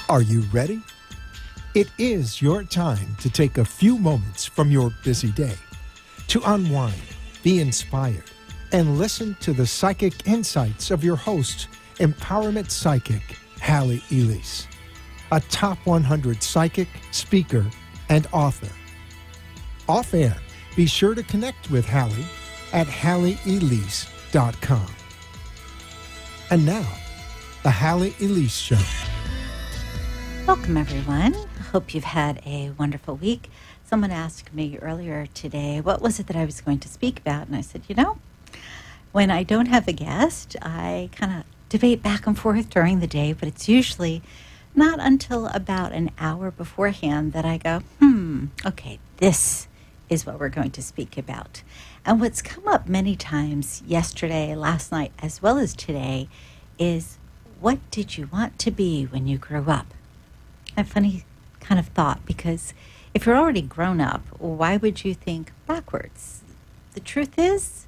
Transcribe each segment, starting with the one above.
Are you ready? It is your time to take a few moments from your busy day to unwind, be inspired, and listen to the psychic insights of your host, empowerment psychic, Halley, Elise, a top 100 psychic, speaker, and author. Off air, be sure to connect with Halley at HalleyElise.com. And now, the Halley Elise Show. Welcome, everyone. I hope you've had a wonderful week. Someone asked me earlier today, what was it that I was going to speak about? And I said, when I don't have a guest, I kind of debate back and forth during the day, but it's usually not until about an hour beforehand that I go, okay, this is what we're going to speak about. And what's come up many times yesterday, last night, as well as today, is what did you want to be when you grew up? A funny kind of thought, because if you're already grown up, why would you think backwards? The truth is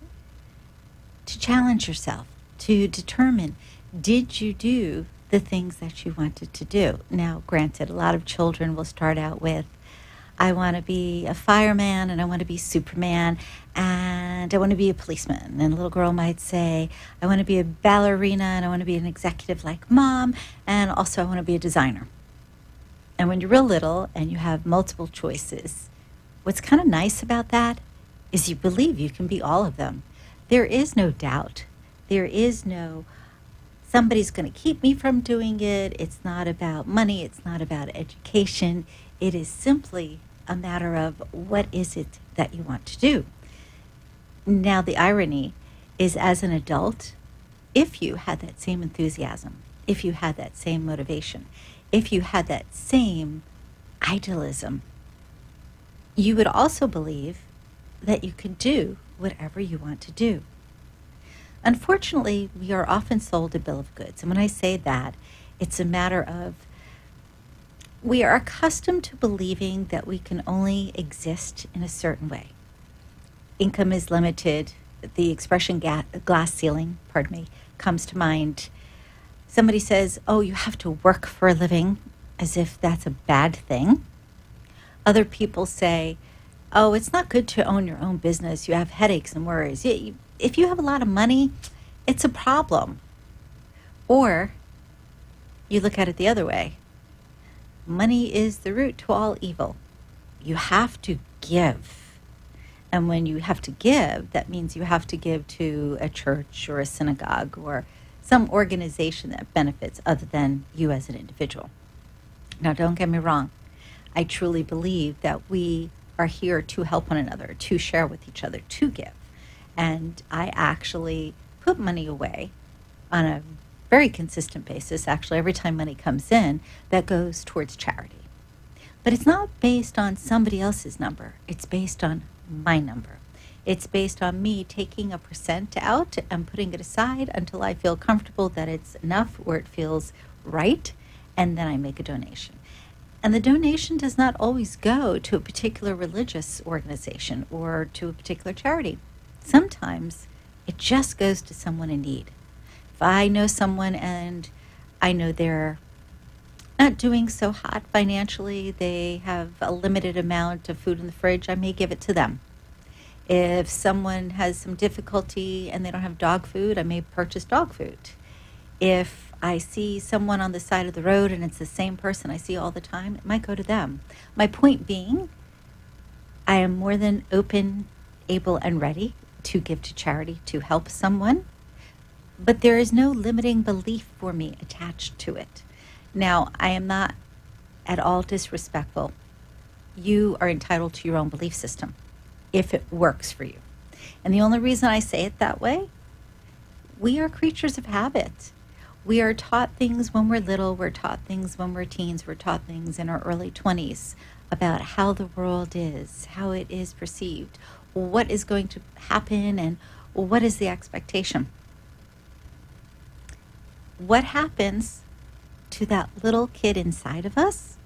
to challenge yourself, to determine, did you do the things that you wanted to do? Now, granted, a lot of children will start out with, I want to be a fireman, and I want to be Superman, and I want to be a policeman. And a little girl might say, I want to be a ballerina, and I want to be an executive like mom, and also I want to be a designer. And when you're real little and you have multiple choices, what's kind of nice about that is you believe you can be all of them. There is no doubt. There is no, somebody's going to keep me from doing it. It's not about money. It's not about education. It is simply a matter of what is it that you want to do. Now, the irony is, as an adult, if you had that same enthusiasm, if you had that same motivation, if you had that same idealism, you would also believe that you could do whatever you want to do. Unfortunately, we are often sold a bill of goods. And when I say that, it's a matter of we are accustomed to believing that we can only exist in a certain way. Income is limited. The expression glass ceiling, comes to mind. Somebody says, oh, you have to work for a living, as if that's a bad thing. Other people say, oh, it's not good to own your own business. You have headaches and worries. If you have a lot of money, it's a problem. Or you look at it the other way. Money is the root to all evil. You have to give. And when you have to give, that means you have to give to a church or a synagogue or some organization that benefits other than you as an individual. Now, don't get me wrong. I truly believe that we are here to help one another, to share with each other, to give. And I actually put money away on a very consistent basis. Actually, every time money comes in, that goes towards charity. But it's not based on somebody else's number. It's based on my number. It's based on me taking a percent out and putting it aside until I feel comfortable that it's enough or it feels right, and then I make a donation. And the donation does not always go to a particular religious organization or to a particular charity. Sometimes it just goes to someone in need. If I know someone and I know they're not doing so hot financially, they have a limited amount of food in the fridge, I may give it to them. If someone has some difficulty and they don't have dog food, I may purchase dog food. If I see someone on the side of the road and it's the same person I see all the time, it might go to them. My point being, I am more than open, able, and ready to give to charity, to help someone, but there is no limiting belief for me attached to it. Now, I am not at all disrespectful. You are entitled to your own belief system, if it works for you. And the only reason I say it that way, we are creatures of habit. We are taught things when we're little, we're taught things when we're teens, we're taught things in our early 20s about how the world is, how it is perceived, what is going to happen, and what is the expectation. What happens to that little kid inside of us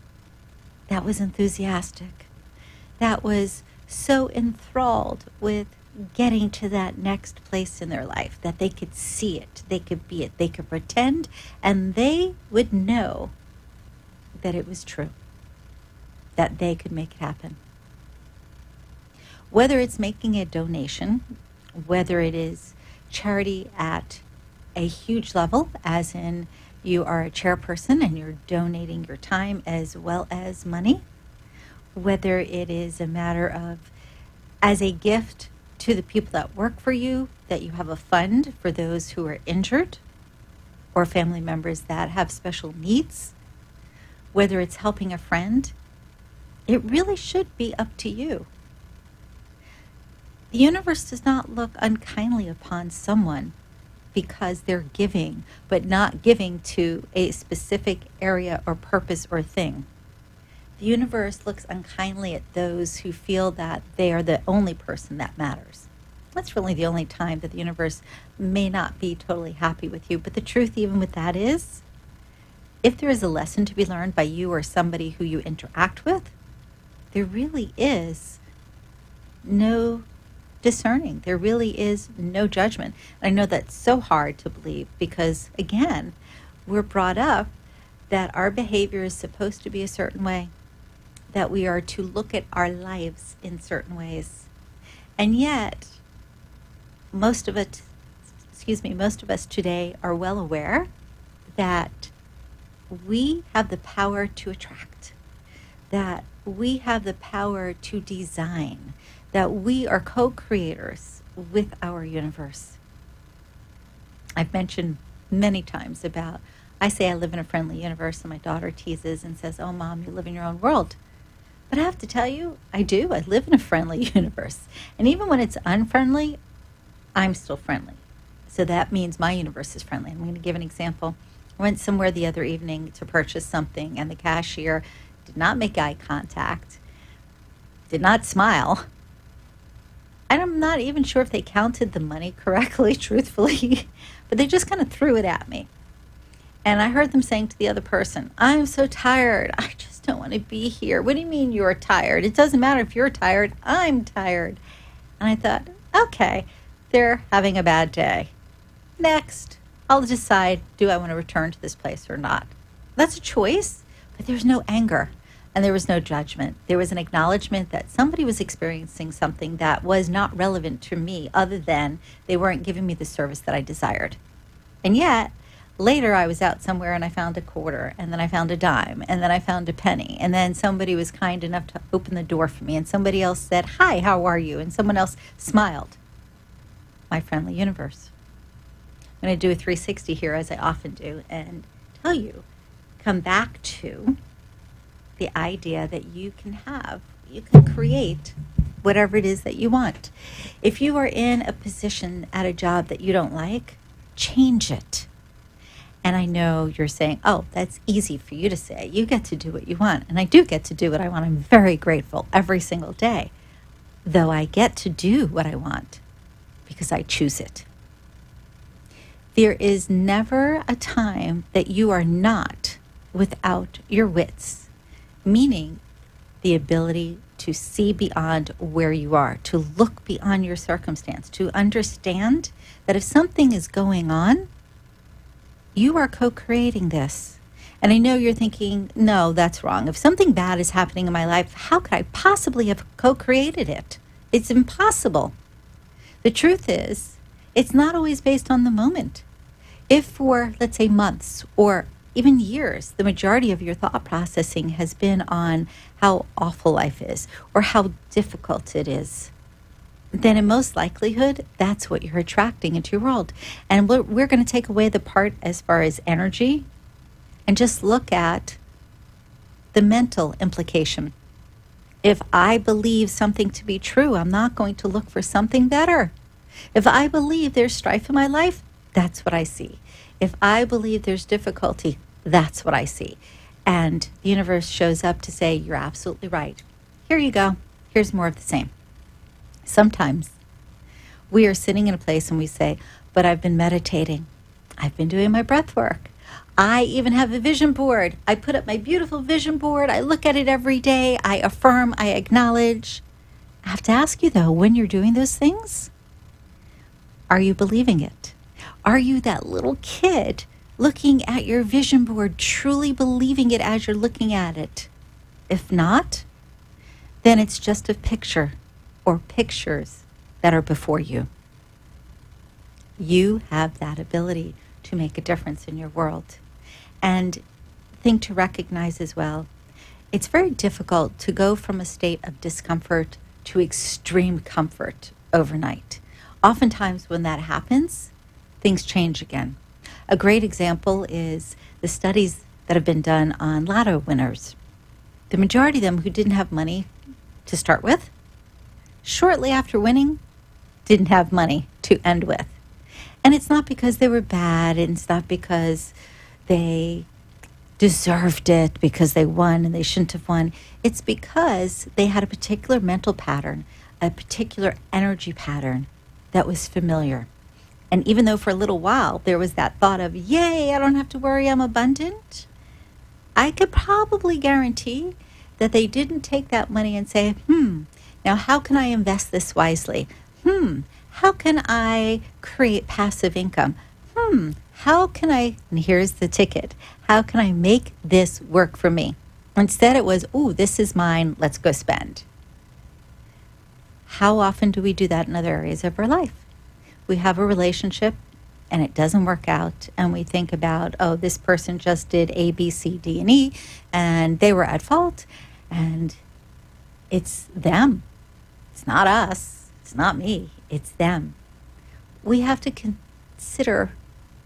that was enthusiastic, that was so enthralled with getting to that next place in their life that they could see it, they could be it, they could pretend, and they would know that it was true, that they could make it happen. Whether it's making a donation, whether it is charity at a huge level, as in you are a chairperson and you're donating your time as well as money, whether it is a matter of as a gift to the people that work for you, that you have a fund for those who are injured or family members that have special needs, whether it's helping a friend, it really should be up to you. The universe does not look unkindly upon someone because they're giving, but not giving to a specific area or purpose or thing. The universe looks unkindly at those who feel that they are the only person that matters. That's really the only time that the universe may not be totally happy with you. But the truth, even with that, is if there is a lesson to be learned by you or somebody who you interact with, there really is no discerning. There really is no judgment. I know that's so hard to believe because, again, we're brought up that our behavior is supposed to be a certain way, that we are to look at our lives in certain ways. And yet, most of us today are well aware that we have the power to attract, that we have the power to design, that we are co-creators with our universe. I've mentioned many times about, I say I live in a friendly universe, and my daughter teases and says, "Oh, Mom, you live in your own world." But I have to tell you, I do. I live in a friendly universe. And even when it's unfriendly, I'm still friendly. So that means my universe is friendly. I'm going to give an example. I went somewhere the other evening to purchase something, and the cashier did not make eye contact, did not smile. I'm not even sure if they counted the money correctly, truthfully, but they just kind of threw it at me. And I heard them saying to the other person, "I'm so tired. I just don't want to be here." "What do you mean you're tired? It doesn't matter if you're tired. I'm tired." And I thought, okay, they're having a bad day. Next, I'll decide, do I want to return to this place or not? That's a choice, but there's no anger. And there was no judgment. There was an acknowledgement that somebody was experiencing something that was not relevant to me, other than they weren't giving me the service that I desired. And yet, later I was out somewhere and I found a quarter, and then I found a dime, and then I found a penny. And then somebody was kind enough to open the door for me, and somebody else said, "Hi, how are you?" And someone else smiled. My friendly universe. I'm going to do a 360 here, as I often do, and tell you, come back to the idea that you can create whatever it is that you want. If you are in a position at a job that you don't like, change it. And I know you're saying, "Oh, that's easy for you to say. You get to do what you want." And I do get to do what I want. I'm very grateful every single day, though I get to do what I want because I choose it. There is never a time that you are not without your wits. Meaning the ability to see beyond where you are, to look beyond your circumstance, to understand that if something is going on, you are co-creating this. And I know you're thinking, "No, that's wrong. If something bad is happening in my life, how could I possibly have co-created it? It's impossible." The truth is, it's not always based on the moment. If for, let's say, months or even years, the majority of your thought processing has been on how awful life is or how difficult it is, then in most likelihood, that's what you're attracting into your world. And we're going to take away the part as far as energy and just look at the mental implication. If I believe something to be true, I'm not going to look for something better. If I believe there's strife in my life, that's what I see. If I believe there's difficulty, that's what I see. And the universe shows up to say, "You're absolutely right. Here you go. Here's more of the same." Sometimes we are sitting in a place and we say, "But I've been meditating. I've been doing my breath work. I even have a vision board. I put up my beautiful vision board. I look at it every day. I affirm. I acknowledge." I have to ask you, though, when you're doing those things, are you believing it? Are you that little kid looking at your vision board, truly believing it as you're looking at it. If not, then it's just a picture or pictures that are before you. You have that ability to make a difference in your world. And thing to recognize as well, it's very difficult to go from a state of discomfort to extreme comfort overnight. Oftentimes when that happens, things change again. A great example is the studies that have been done on lotto winners. The majority of them who didn't have money to start with, shortly after winning, didn't have money to end with. And it's not because they were bad, and it's not because they deserved it, because they won and they shouldn't have won. It's because they had a particular mental pattern, a particular energy pattern that was familiar. And even though for a little while there was that thought of, yay, I don't have to worry, I'm abundant, I could probably guarantee that they didn't take that money and say, now how can I invest this wisely? How can I create passive income? How can I, and here's the ticket, how can I make this work for me? Instead it was, this is mine, let's go spend. How often do we do that in other areas of our life? We have a relationship and it doesn't work out, and we think about, this person just did A, B, C, D, and E, and they were at fault, and it's them. It's not us. It's not me. It's them. We have to consider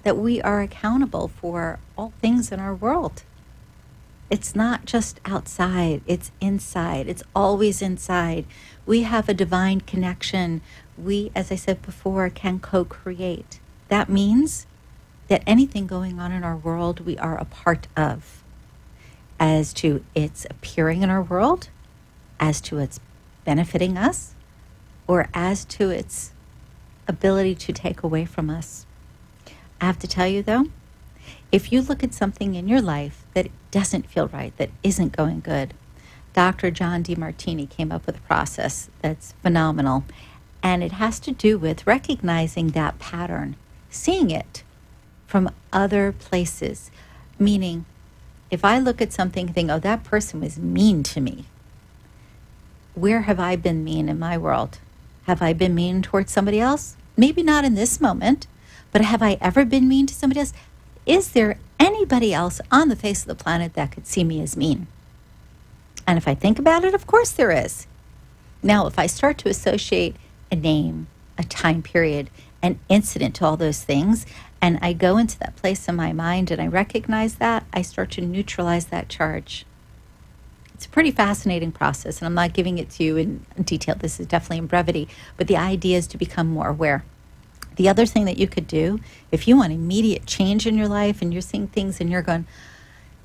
that we are accountable for all things in our world. It's not just outside, it's inside. It's always inside. We have a divine connection. We, as I said before, can co-create. That means that anything going on in our world, we are a part of. As to its appearing in our world, as to its benefiting us, or as to its ability to take away from us. I have to tell you, though, if you look at something in your life that doesn't feel right, that isn't going good, Dr. John DeMartini came up with a process that's phenomenal, and it has to do with recognizing that pattern, seeing it from other places, meaning if I look at something and think, that person was mean to me, where have I been mean in my world? Have I been mean towards somebody else? Maybe not in this moment, but have I ever been mean to somebody else? Is there anybody else on the face of the planet that could see me as mean? And if I think about it, of course there is. Now, if I start to associate a name, a time period, an incident to all those things, and I go into that place in my mind and I recognize that, I start to neutralize that charge. It's a pretty fascinating process, and I'm not giving it to you in detail. This is definitely in brevity, but the idea is to become more aware. The other thing that you could do, if you want immediate change in your life and you're seeing things and you're going,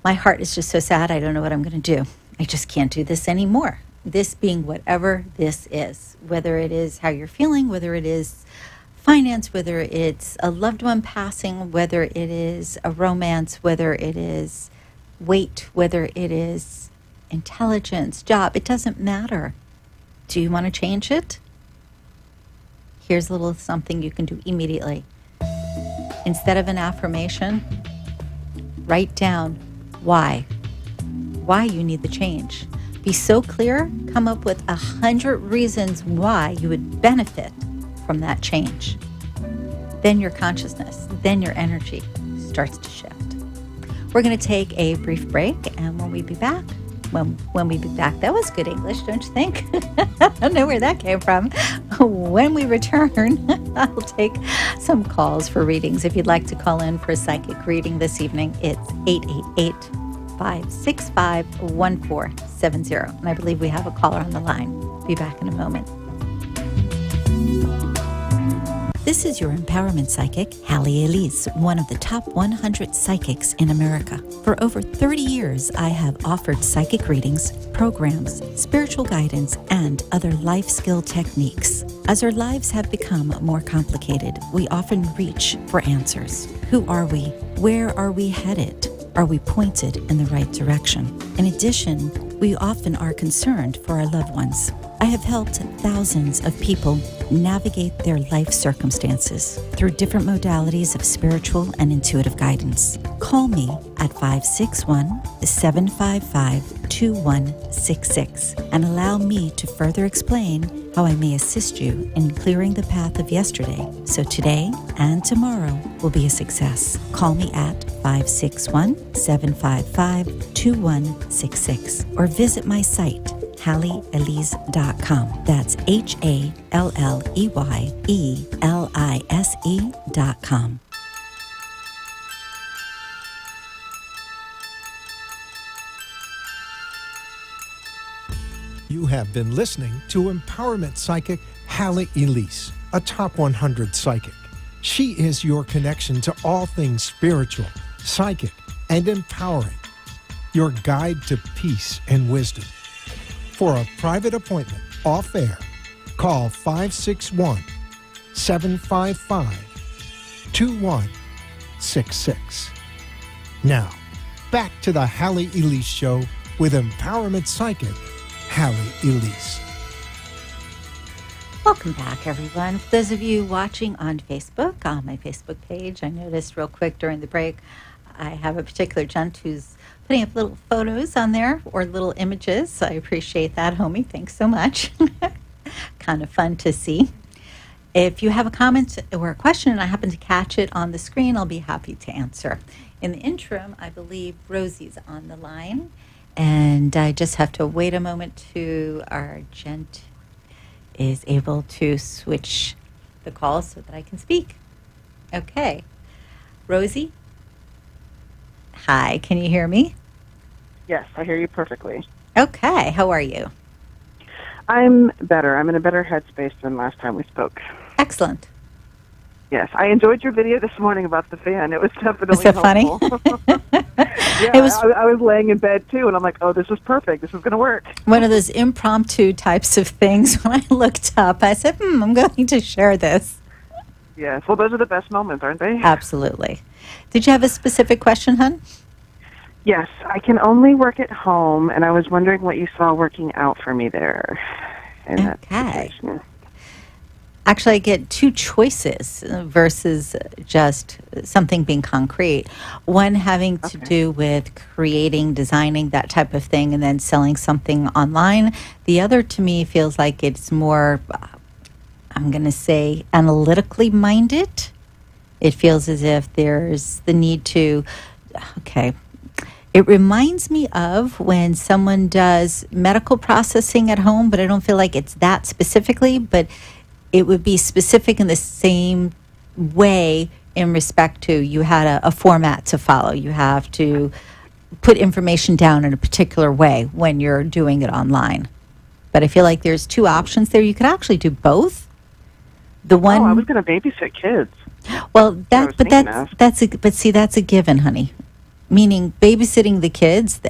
my heart is just so sad, I don't know what I'm going to do. I just can't do this anymore. This being whatever this is, whether it is how you're feeling, whether it is finance, whether it's a loved one passing, whether it is a romance, whether it is weight, whether it is intelligence, job, it doesn't matter. Do you want to change it? Here's a little something you can do immediately. Instead of an affirmation, write down why you need the change. Be so clear, come up with 100 reasons why you would benefit from that change. Then your consciousness, then your energy starts to shift. We're going to take a brief break, and when we be back, that was good English, don't you think? I don't know where that came from. When we return, I'll take some calls for readings. If you'd like to call in for a psychic reading this evening, it's 888-565-1470. And I believe we have a caller on the line. Be back in a moment. This is your empowerment psychic, Halley Elise, one of the top 100 psychics in America. For over 30 years, I have offered psychic readings, programs, spiritual guidance, and other life skill techniques. As our lives have become more complicated, we often reach for answers. Who are we? Where are we headed? Are we pointed in the right direction? In addition, we often are concerned for our loved ones. I have helped thousands of people navigate their life circumstances through different modalities of spiritual and intuitive guidance. Call me at 561-755-2166 and allow me to further explain how I may assist you in clearing the path of yesterday so today and tomorrow will be a success. Call me at 561-755-2166 or visit my site, HalleyElise.com. That's HalleyElise.com. You have been listening to empowerment psychic Halley Elise, a top 100 psychic. She is your connection to all things spiritual, psychic, and empowering. Your guide to peace and wisdom. For a private appointment off air, call 561-755-2166. Now, back to the Halley Elise Show with empowerment psychic Halley Elise. Welcome back, everyone. For those of you watching on Facebook, on my Facebook page, I noticed real quick during the break, I have a particular gent who's putting up little photos on there or little images. I appreciate that, homie. Thanks so much. Kind of fun to see. If you have a comment or a question and I happen to catch it on the screen, I'll be happy to answer. In the interim, I believe Rosie's on the line, and I just have to wait a moment to our gent is able to switch the call so that I can speak. Okay. Rosie? Hi, can you hear me? Yes, I hear you perfectly. Okay, how are you? I'm better. I'm in a better headspace than last time we spoke. Excellent. Yes, I enjoyed your video this morning about the fan. It was definitely Was that helpful. funny? Yeah, I was laying in bed too, and I'm like, oh, this is perfect. This is going to work. One of those impromptu types of things. When I looked up, I said, I'm going to share this. Yes, well, those are the best moments, aren't they? Absolutely. Did you have a specific question, hon? Yes, I can only work at home, and I was wondering what you saw working out for me there in that situation. Actually, I get two choices versus just something being concrete. One having to do with creating, designing, that type of thing, and then selling something online. The other, to me, feels like it's more, I'm going to say, analytically minded. It feels as if there's the need to, it reminds me of when someone does medical processing at home, but I don't feel like it's that specifically, but it would be specific in the same way in respect to you had a format to follow. You have to put information down in a particular way when you're doing it online. But I feel like there's two options there. You could actually do both. The one, I was going to babysit kids. Well, that's a given, honey. Meaning babysitting the kids,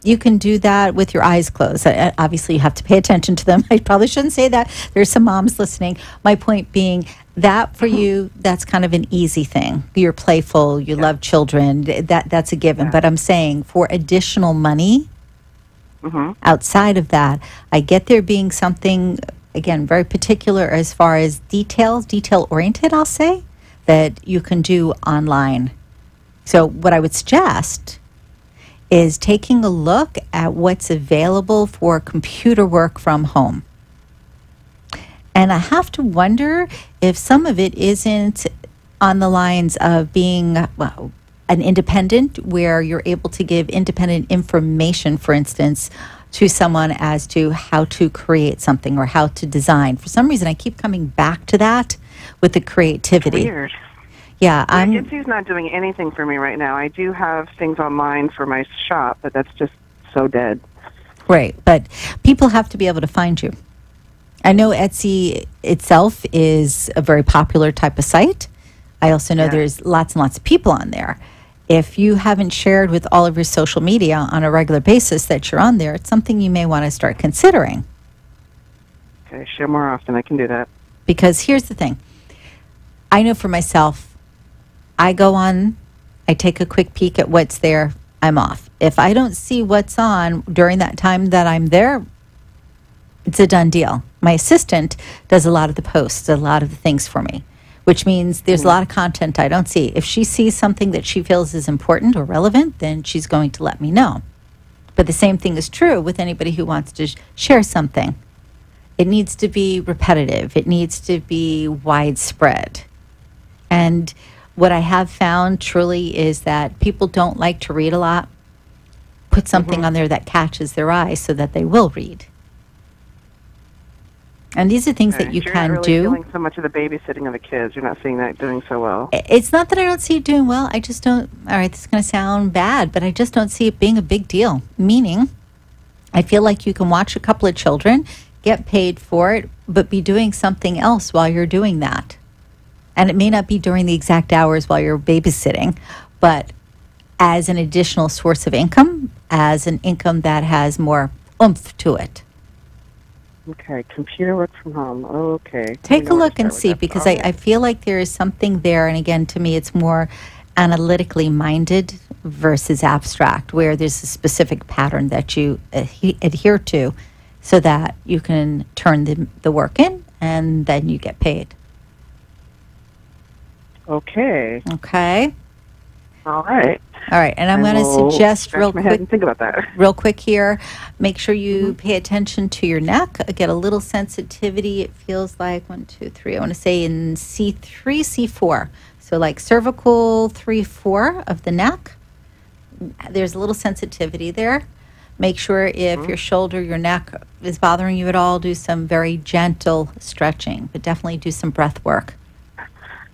you can do that with your eyes closed. Obviously, you have to pay attention to them. I probably shouldn't say that. There's some moms listening. My point being that for you, that's kind of an easy thing. You're playful. You love children. That's a given. But I'm saying for additional money, outside of that, I get there being something, again, very particular as far as detail-oriented, I'll say, that you can do online. So what I would suggest is taking a look at what's available for computer work from home. And I have to wonder if some of it isn't on the lines of being an independent, where you're able to give independent information, for instance, to someone as to how to create something or how to design. For some reason, I keep coming back to that with the creativity. Weird. Yeah, Itsy's not doing anything for me right now. I do have things online for my shop, but that's just so dead. Right, but people have to be able to find you. I know Etsy itself is a very popular type of site. I also know there's lots and lots of people on there. If you haven't shared with all of your social media on a regular basis that you're on there, it's something you may want to start considering. Okay, share more often. I can do that. Because here's the thing. I know for myself, I go on, I take a quick peek at what's there, I'm off. If I don't see what's on during that time that I'm there, It's a done deal. My assistant does a lot of the posts, a lot of the things for me, which means there's a lot of content I don't see. If she sees something that she feels is important or relevant, then she's going to let me know. But the same thing is true with anybody who wants to share something. It needs to be repetitive. It needs to be widespread. And what I have found truly is that people don't like to read a lot. Put something on there that catches their eye so that they will read. And these are things that you You're can not really do. feeling so much of the babysitting of the kids. You're not seeing that doing so well. It's not that I don't see it doing well. I just don't, all right, this is going to sound bad, but I just don't see it being a big deal. Meaning, I feel like you can watch a couple of children, get paid for it, but be doing something else while you're doing that. And it may not be during the exact hours while you're babysitting, but as an additional source of income, as an income that has more oomph to it. Okay, computer work from home. Okay. Take a look and see, because I feel like there is something there. And again, to me, it's more analytically minded versus abstract, where there's a specific pattern that you adhere to so that you can turn the work in and then you get paid. Okay. Okay. All right. All right, and I'm going to suggest real quick. Think about that. Real quick here, make sure you pay attention to your neck. Get a little sensitivity. It feels like 1, 2, 3. I want to say in C3, C4. So like cervical 3, 4 of the neck. There's a little sensitivity there. Make sure if your shoulder, your neck is bothering you at all, do some very gentle stretching, but definitely do some breath work.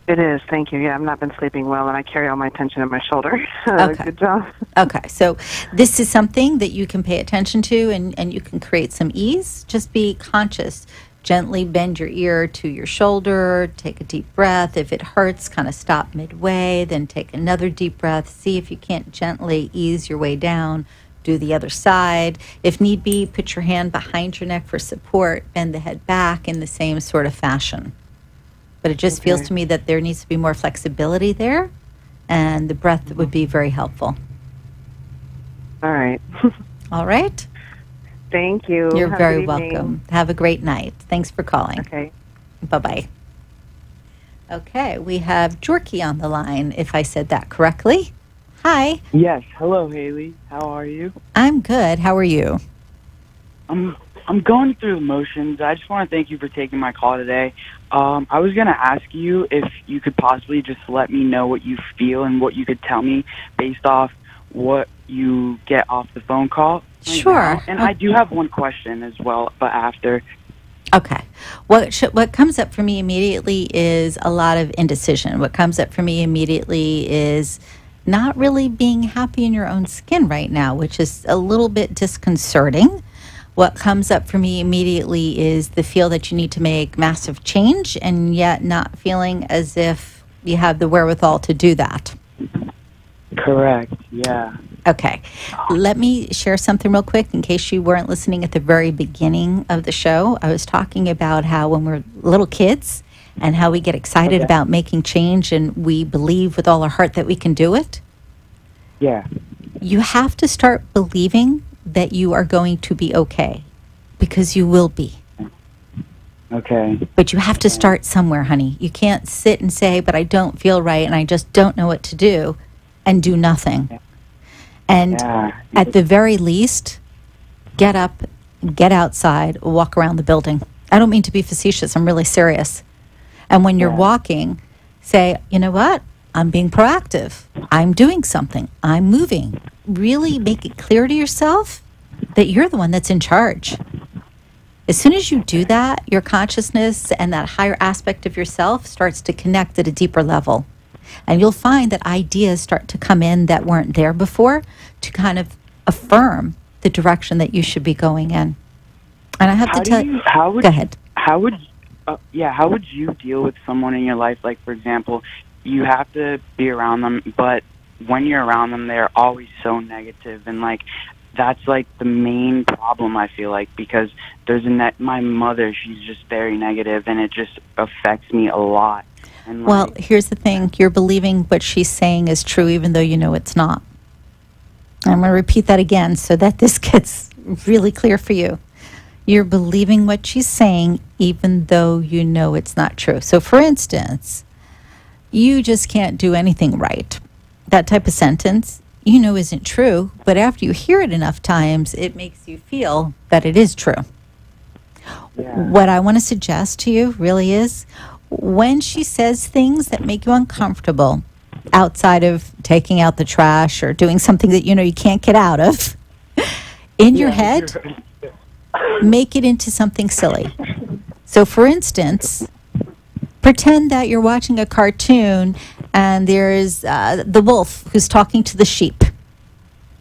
It is. Thank you. Yeah, I've not been sleeping well, and I carry all my tension in my shoulder. Okay. Good job. Okay. So this is something that you can pay attention to, and you can create some ease. Just be conscious. Gently bend your ear to your shoulder. Take a deep breath. If it hurts, kind of stop midway. Then take another deep breath. See if you can't gently ease your way down. Do the other side. If need be, put your hand behind your neck for support. Bend the head back in the same sort of fashion. But it just feels to me that there needs to be more flexibility there, and the breath would be very helpful. All right. All right? Thank you. You're Have a very good evening. welcome. Have a great night. Thanks for calling. Okay. Bye-bye. Okay, we have Jorky on the line, if I said that correctly. Hi. Yes. Hello, Haley. How are you? I'm good. How are you? I'm going through the motions. I just want to thank you for taking my call today. I was going to ask you if you could possibly just let me know what you feel and what you could tell me based off what you get off the phone call. Sure. Now. And I do have one question as well, but after. Okay. What comes up for me immediately is a lot of indecision. What comes up for me immediately is not really being happy in your own skin right now, which is a little bit disconcerting. What comes up for me immediately is the feel that you need to make massive change and yet not feeling as if you have the wherewithal to do that. Correct, yeah. Okay. Let me share something real quick in case you weren't listening at the very beginning of the show. I was talking about how when we're little kids and how we get excited about making change and we believe with all our heart that we can do it. Yeah. You have to start believing that you are going to be okay, because you will be. Okay. But you have to start somewhere, honey. You can't sit and say, but I don't feel right and I just don't know what to do, and do nothing. Yeah. And at the very least, get up, get outside, walk around the building. I don't mean to be facetious. I'm really serious. And when you're walking, say, you know what? I'm being proactive. I'm doing something. I'm moving. Really make it clear to yourself that you're the one that's in charge. As soon as you do that, your consciousness and that higher aspect of yourself starts to connect at a deeper level. And you'll find that ideas start to come in that weren't there before to kind of affirm the direction that you should be going in. And I have to tell you, go ahead. How would you deal with someone in your life, like, for example, you have to be around them, but when you're around them, they're always so negative, and like that's like the main problem, I feel like, because there's my mother, she's just very negative, and it just affects me a lot. And well, here's the thing: you're believing what she's saying is true, even though you know it's not. I'm going to repeat that again so that this gets really clear for you. You're believing what she's saying, even though you know it's not true. So, for instance, you just can't do anything right. That type of sentence, you know, isn't true, but after you hear it enough times, it makes you feel that it is true. Yeah. What I want to suggest to you really is when she says things that make you uncomfortable, outside of taking out the trash or doing something that you know you can't get out of, in your head, make it into something silly. So, for instance, pretend that you're watching a cartoon and there's the wolf who's talking to the sheep.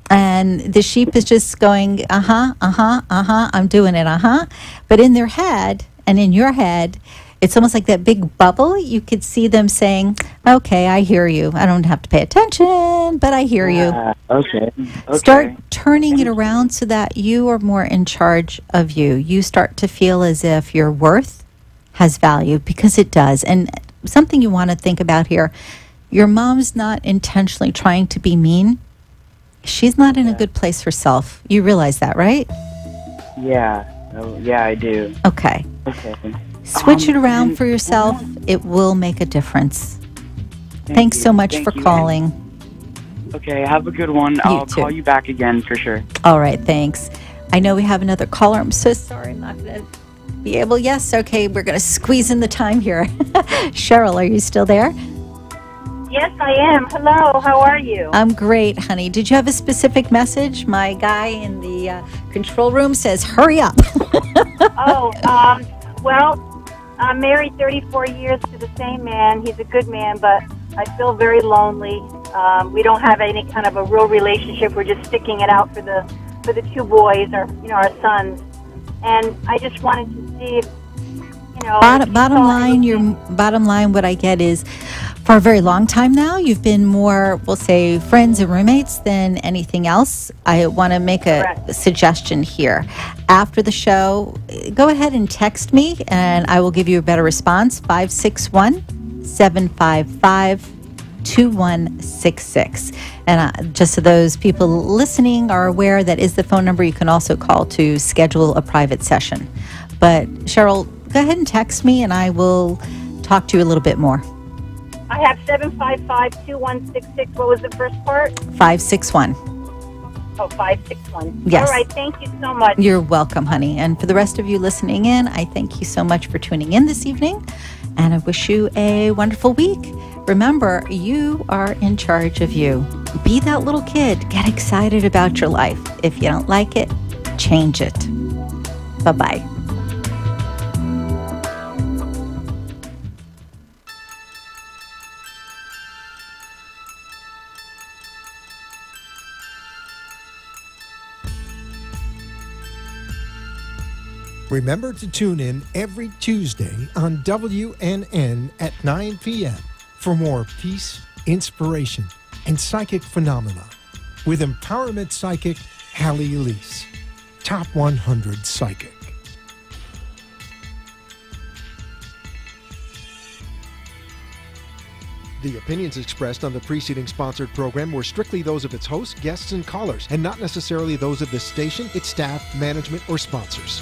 And the sheep is just going, I'm doing it, But in their head and in your head, it's almost like that big bubble. You could see them saying, okay, I hear you. I don't have to pay attention, but I hear you. Okay. Start turning it around so that you are more in charge of you. You start to feel as if your worth has value, because it does. And something you want to think about here, your mom's not intentionally trying to be mean. She's not in a good place herself. You realize that, right? Yeah. Yeah, I do. Okay. Switch it around for yourself. It will make a difference. Thanks so much for calling. Okay, have a good one. I'll call you back again for sure. All right, thanks. I know we have another caller. I'm so sorry. I'm not going to be able. Yes, okay, we're going to squeeze in the time here. Cheryl, are you still there? Yes, I am. Hello, how are you? I'm great, honey. Did you have a specific message? My guy in the control room says, hurry up. Well, I'm married 34 years to the same man. He's a good man, but I feel very lonely. We don't have any kind of a real relationship. We're just sticking it out for the two boys, or our sons. And I just wanted to see if, bottom line, what I get is, for a very long time now, you've been more, we'll say, friends and roommates than anything else. I want to make a suggestion here. After the show, go ahead and text me, and I will give you a better response. 561-755-2166. And just so those people listening are aware, that is the phone number you can also call to schedule a private session. But Cheryl, go ahead and text me, and I will talk to you a little bit more. I have 755-2166. What was the first part? 561. Oh, 561. Yes. All right, thank you so much. You're welcome, honey. And for the rest of you listening in, I thank you so much for tuning in this evening, and I wish you a wonderful week. Remember, you are in charge of you. Be that little kid. Get excited about your life. If you don't like it, change it. Bye-bye. Remember to tune in every Tuesday on WNN at 9 p.m. for more peace, inspiration, and psychic phenomena with empowerment psychic Halley Elise, Top 100 Psychic. The opinions expressed on the preceding sponsored program were strictly those of its hosts, guests, and callers, and not necessarily those of the station, its staff, management, or sponsors.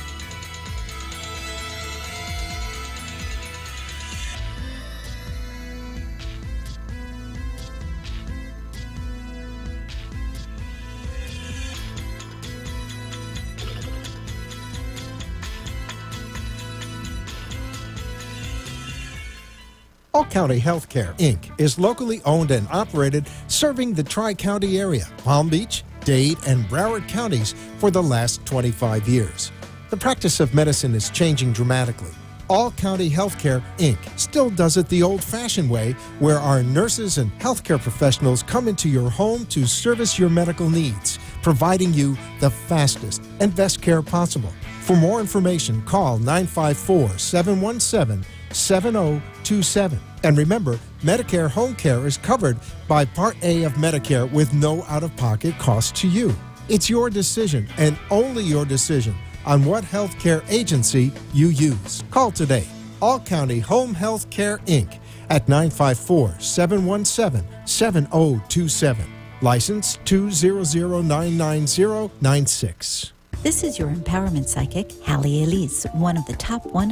All County Healthcare, Inc. is locally owned and operated, serving the Tri-County area, Palm Beach, Dade, and Broward counties for the last 25 years. The practice of medicine is changing dramatically. All County Healthcare, Inc. still does it the old-fashioned way, where our nurses and healthcare professionals come into your home to service your medical needs, providing you the fastest and best care possible. For more information, call 954-717-7027. And remember, Medicare Home Care is covered by Part A of Medicare with no out-of-pocket cost to you. It's your decision, and only your decision, on what healthcare agency you use. Call today. All County Home Health Care, Inc. at 954-717-7027. License 20099096. This is your empowerment psychic, Halley Elise, one of the top 100